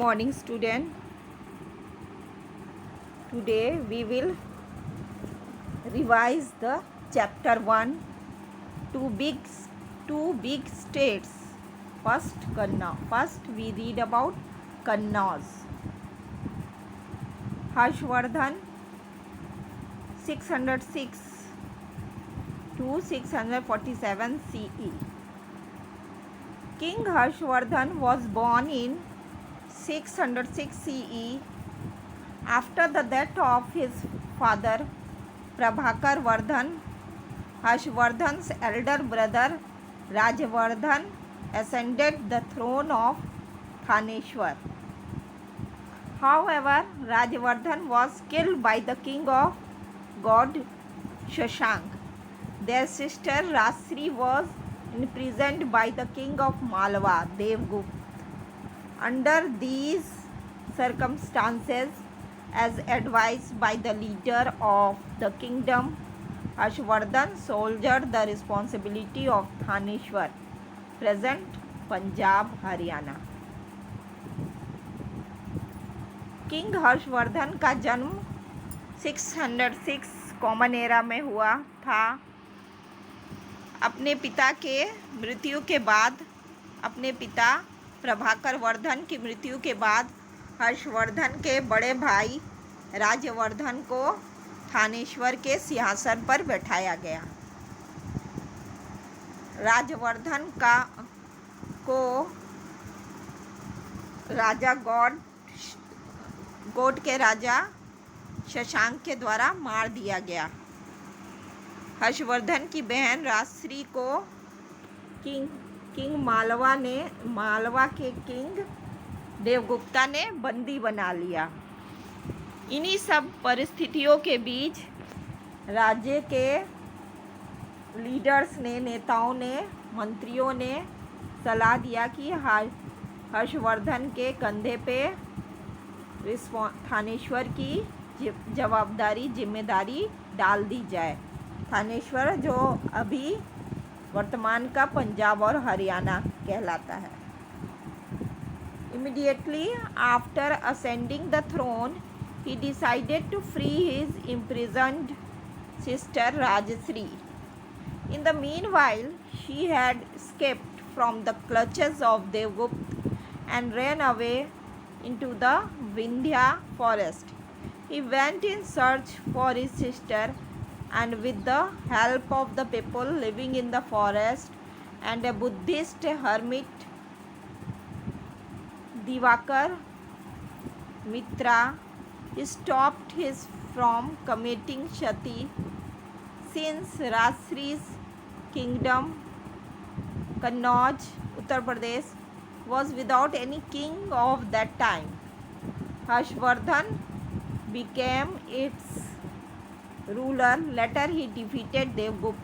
morning, student. Today we will revise the chapter 1, two big states. First we read about Kannauj. Harshvardhan 606 to 647 CE. King Harshvardhan was born in 606 CE after the death of his father Prabhakar Vardhan. Harshvardhan's elder brother Rajvardhan ascended the throne of Thaneshwar. However, Rajvardhan was killed by the king of god Shashank. Their sister Rasri was imprisoned by the king of Malwa, Devgupta. Under these circumstances, as advised by the leader of the kingdom, Harshvardhan shouldered the responsibility of Thaneshwar, present Punjab, Haryana. King Harshvardhan का जन्म 606 common era में हुआ था। अपने पिता के मृत्यु के बाद अपने पिता प्रभाकर वर्धन की मृत्यु के बाद हर्षवर्धन के बड़े भाई राजवर्धन को थानेश्वर के सिंहासन पर बैठाया गया। राजवर्धन को राजा गौड़ के राजा शशांक के द्वारा मार दिया गया। हर्षवर्धन की बहन राजश्री को किंग मालवा के किंग देवगुप्ता ने बंदी बना लिया। इन्हीं सब परिस्थितियों के बीच राज्य के नेताओं ने मंत्रियों ने सलाह दिया कि हर्षवर्धन के कंधे पे थानेश्वर की जिम्मेदारी डाल दी जाए। थानेश्वर जो अभी वर्तमान का पंजाब और हरियाणा कहलाता है। Immediately after ascending the throne, he decided to free his imprisoned sister Rajasri. In the meanwhile, she had escaped from the clutches of Devgupta and ran away into the Vindhya forest. He went in search for his sister, and with the help of the people living in the forest and a Buddhist hermit, Divakar Mitra, he stopped him from committing Shati. Since Rasri's kingdom, Kannauj, Uttar Pradesh, was without any king of that time, Harshvardhan became its ruler. Later he defeated Devgupta,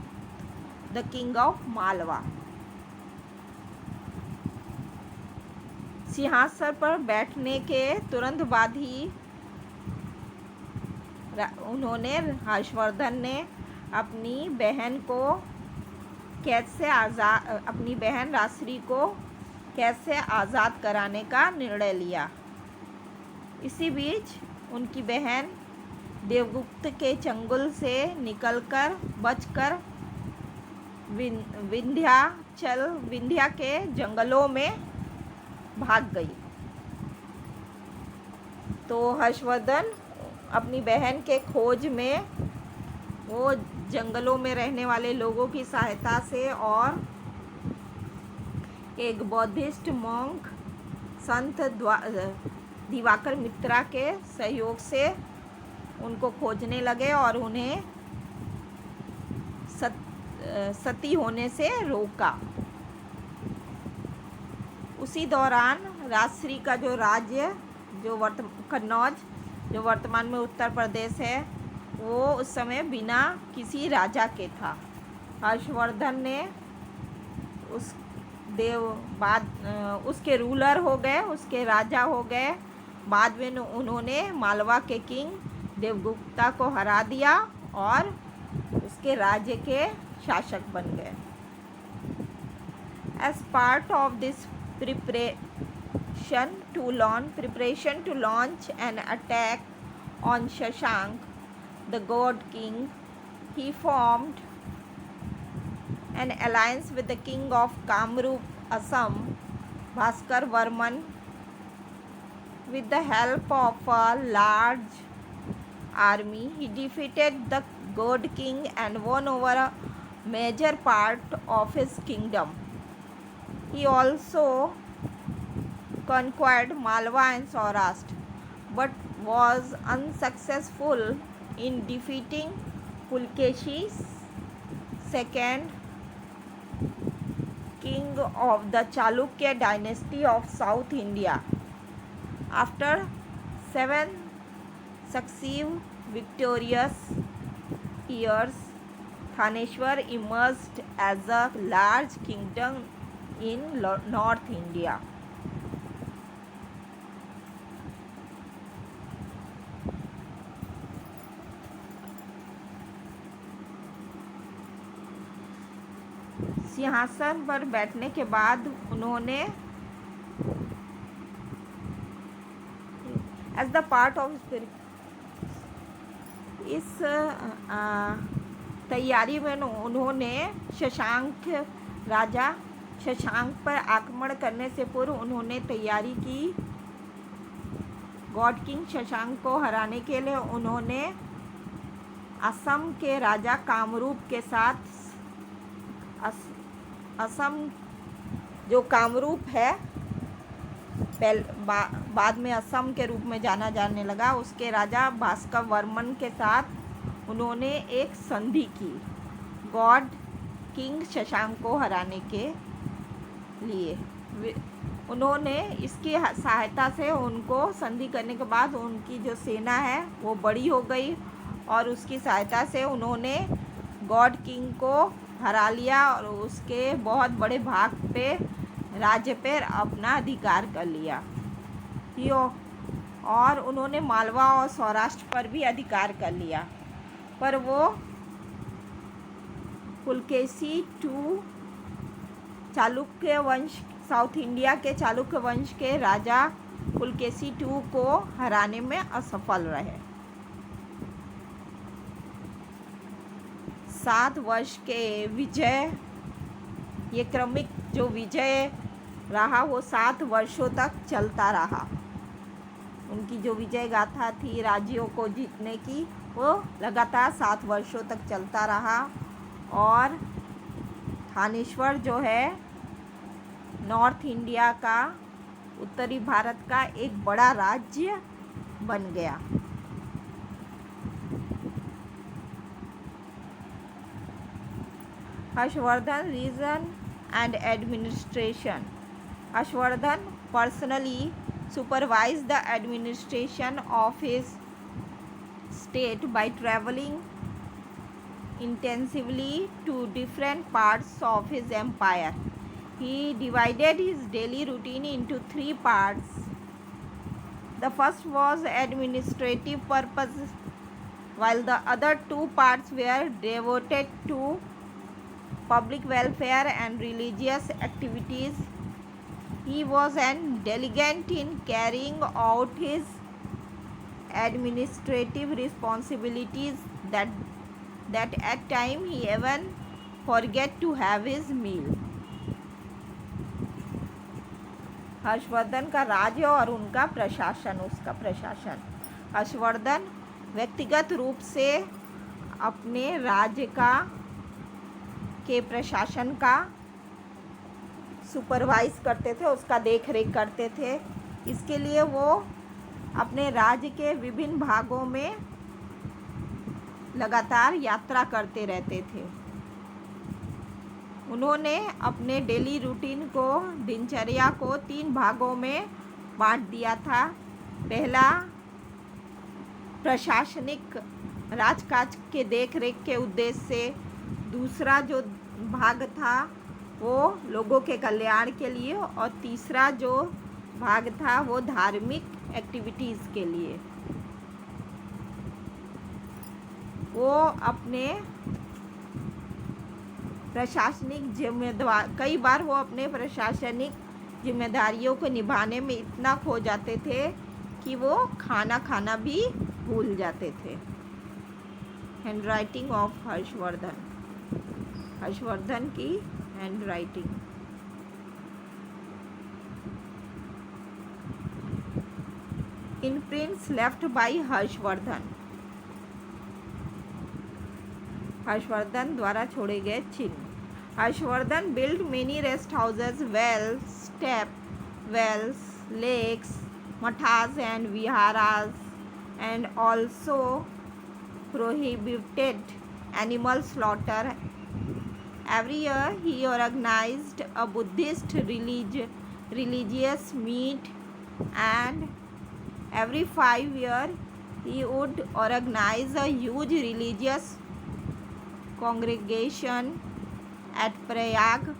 the king of Malwa. सिंहासन पर बैठने के तुरंत बाद ही हर्षवर्धन ने अपनी बहन राजश्री को कैसे आज़ाद कराने का निर्णय लिया। इसी बीच उनकी बहन देवगुप्त के चंगुल से बचकर विंध्या के जंगलों में भाग गई। तो हर्षवर्धन अपनी बहन के खोज में वो जंगलों में रहने वाले लोगों की सहायता से और एक बौद्धिस्ट मॉन्क संत दिवाकर मित्रा के सहयोग से उनको खोजने लगे और उन्हें सती होने से रोका। उसी दौरान राजश्री का जो राज्य कन्नौज जो वर्तमान में उत्तर प्रदेश है, वो उस समय बिना किसी राजा के था। हर्षवर्धन ने उसके रूलर हो गए, उसके राजा हो गए। बाद में उन्होंने मालवा के किंग देवगुप्ता को हरा दिया और उसके राज्य के शासक बन गए। As part of this preparation to launch an attack on Shashank, the god king, he formed an alliance with the king of Kamrup, Assam, Bhaskar Varman. With the help of a large army, he defeated the god king and won over a major part of his kingdom. He also conquered Malwa and Saurashtra, but was unsuccessful in defeating Pulkeshi, second king of the Chalukya dynasty of South India. After 7 successive victorious years, Thaneshwar emerged as a large kingdom in North India. सिंहासन पर बैठने के बाद उन्होंने as the part of इस तैयारी में उन्होंने राजा शशांक पर आक्रमण करने से पूर्व उन्होंने तैयारी की। गॉड किंग शशांक को हराने के लिए उन्होंने असम के राजा कामरूप के साथ असम जो कामरूप है बाद में असम के रूप में जाना जाने लगा, उसके राजा भास्कर वर्मन के साथ उन्होंने एक संधि की गॉड किंग शशांक को हराने के लिए। उन्होंने इसकी सहायता से उनको संधि करने के बाद उनकी जो सेना है वो बड़ी हो गई और उसकी सहायता से उन्होंने गॉड किंग को हरा लिया और उसके बहुत बड़े भाग पे राज्य पर अपना अधिकार कर लिया। और उन्होंने मालवा और सौराष्ट्र पर भी अधिकार कर लिया, पर वो पुलकेशी II चालुक्य वंश साउथ इंडिया के चालुक्य वंश के राजा पुलकेशी II को हराने में असफल रहे। 7 वर्ष के विजय, ये क्रमिक जो विजय रहा वो 7 वर्षों तक चलता रहा। उनकी जो विजय गाथा थी राज्यों को जीतने की वो लगातार 7 वर्षों तक चलता रहा और थानेश्वर जो है नॉर्थ इंडिया का, उत्तरी भारत का एक बड़ा राज्य बन गया। Harshvardhan region and administration. Harshvardhan personally supervised the administration of his state by traveling intensively to different parts of his empire. He divided his daily routine into 3 parts. The first was administrative purposes, while the other 2 parts were devoted to public welfare and religious activities. He was an diligent in carrying out his administrative responsibilities that at times he even forget to have his meal. Harshvardhan का राज्य और उनका प्रशासन, उसका प्रशासन। हर्षवर्धन व्यक्तिगत रूप से अपने राज्य के प्रशासन का सुपरवाइज करते थे, उसका देख रेख करते थे। इसके लिए वो अपने राज्य के विभिन्न भागों में लगातार यात्रा करते रहते थे। उन्होंने अपने डेली रूटीन को, दिनचर्या को 3 भागों में बांट दिया था। पहला प्रशासनिक राजकाज के देख रेख के उद्देश्य से, दूसरा जो भाग था वो लोगों के कल्याण के लिए और तीसरा जो भाग था वो धार्मिक एक्टिविटीज़ के लिए। वो अपने प्रशासनिक जिम्मेदार, कई बार वो अपने प्रशासनिक जिम्मेदारियों को निभाने में इतना खो जाते थे कि वो खाना खाना भी भूल जाते थे। हैंडराइटिंग ऑफ हर्षवर्धन, हर्षवर्धन की handwriting. Imprints left by Harshvardhan, Harshvardhan द्वारा छोड़े गए चिन्ह। Harshvardhan built many rest houses, wells, step wells, lakes, mathas and viharas, and also prohibited animal slaughter. Every year he organized a Buddhist religious meet, and every 5 years he would organize a huge religious congregation at Prayag.